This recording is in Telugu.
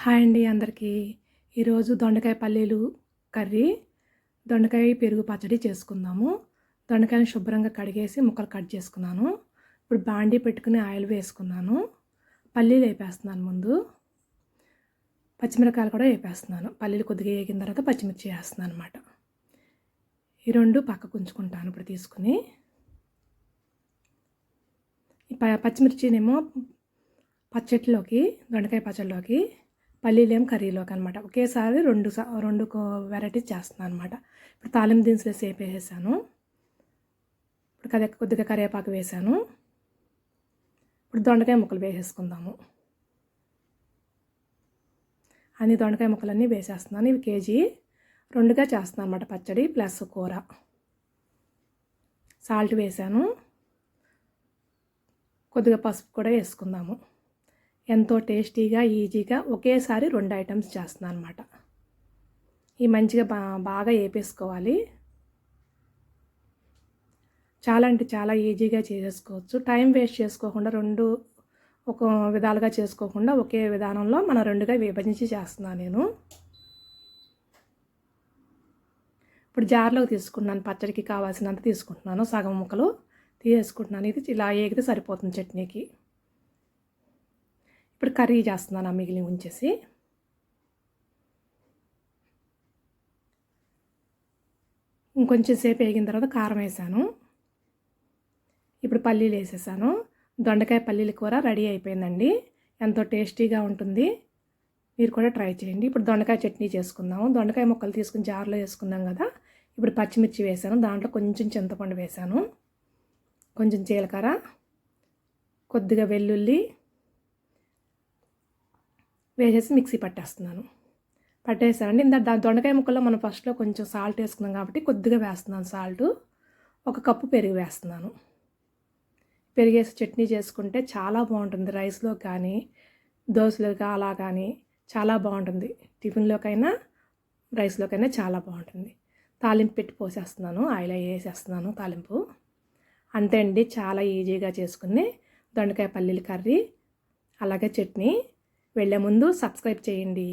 హాయ్ అండి అందరికీ. ఈరోజు దొండకాయ పల్లీలు కర్రీ, దొండకాయ పెరుగు పచ్చడి చేసుకుందాము. దొండకాయని శుభ్రంగా కడిగేసి ముక్కలు కట్ చేసుకున్నాను. ఇప్పుడు బాండీ పెట్టుకుని ఆయిల్ వేసుకున్నాను. పల్లీలు వేపేస్తున్నాను ముందు. పచ్చిమిరపకాయలు కూడా వేపేస్తున్నాను. పల్లీలు కొద్దిగా వేగిన తర్వాత పచ్చిమిర్చి వేస్తున్నాను అనమాట. ఈ రెండు పక్కకు ఉంచుకుంటాను ఇప్పుడు తీసుకుని. ఈ పచ్చిమిర్చినేమో పచ్చడిలోకి, దొండకాయ పచ్చడిలోకి, పల్లీలేం కర్రీలోకి అనమాట. ఒకేసారి రెండు వెరైటీస్ చేస్తున్నాను అనమాట. ఇప్పుడు తాలింపు దినుసులు సేపు వేసేసాను. ఇప్పుడు కొద్దిగా కరివేపాకు వేసాను. ఇప్పుడు దొండకాయ ముక్కలు వేసేసుకుందాము. అన్ని దొండకాయ ముక్కలన్నీ వేసేస్తున్నాను. ఇవి కేజీ 2గా చేస్తున్నాను అనమాట పచ్చడి ప్లస్ కూర. సాల్ట్ వేసాను. కొద్దిగా పసుపు కూడా వేసుకుందాము. ఎంతో టేస్టీగా ఈజీగా ఒకేసారి 2 ఐటమ్స్ చేస్తున్నాను అనమాట. ఈ మంచిగా బాగా వేపేసుకోవాలి. చాలా అంటే చాలా ఈజీగా చేసేసుకోవచ్చు. టైం వేస్ట్ చేసుకోకుండా ఒక విధాలుగా చేసుకోకుండా ఒకే విధానంలో మనం 2గా విభజించి చేస్తున్నాను నేను. ఇప్పుడు జార్లోకి తీసుకున్నాను. పచ్చడికి కావాల్సినంత తీసుకుంటున్నాను. సగం ముక్కలు తీసేసుకుంటున్నాను. ఇది ఇలా ఏగితే సరిపోతుంది చట్నీకి. ఇప్పుడు కర్రీ చేస్తున్నాను మిగిలిన ఉంచేసి. ఇంకొంచెం సేపు వేగిన తర్వాత కారం వేసాను. ఇప్పుడు పల్లీలు వేసేసాను. దొండకాయ పల్లీల కూర రెడీ అయిపోయిందండి. ఎంతో టేస్టీగా ఉంటుంది. మీరు కూడా ట్రై చేయండి. ఇప్పుడు దొండకాయ చట్నీ చేసుకుందాము. దొండకాయ ముక్కలు తీసుకుని జార్లో వేసుకున్నాం కదా. ఇప్పుడు పచ్చిమిర్చి వేసాను. దాంట్లో కొంచెం చింతపండు వేసాను, కొంచెం జీలకర్ర, కొద్దిగా వెల్లుల్లి వేసేసి మిక్సీ పట్టేసానండి. దొండకాయ ముక్కల్లో మనం ఫస్ట్లో కొంచెం సాల్ట్ వేసుకున్నాం కాబట్టి కొద్దిగా వేస్తున్నాను సాల్ట్. 1 కప్పు పెరుగు వేస్తున్నాను. పెరిగేసి చట్నీ చేసుకుంటే చాలా బాగుంటుంది. రైస్లో కానీ, దోశలోకి అలా కానీ చాలా బాగుంటుంది. టిఫిన్లోకైనా, రైస్లోకైనా చాలా బాగుంటుంది. తాలింపు పెట్టి పోసేస్తున్నాను. ఆయిల్ వేసేస్తున్నాను తాలింపు. అంతే అండి, చాలా ఈజీగా చేసుకుని దొండకాయ పల్లీల కర్రీ అలాగే చట్నీ. వెళ్ళే ముందు సబ్స్క్రైబ్ చేయండి.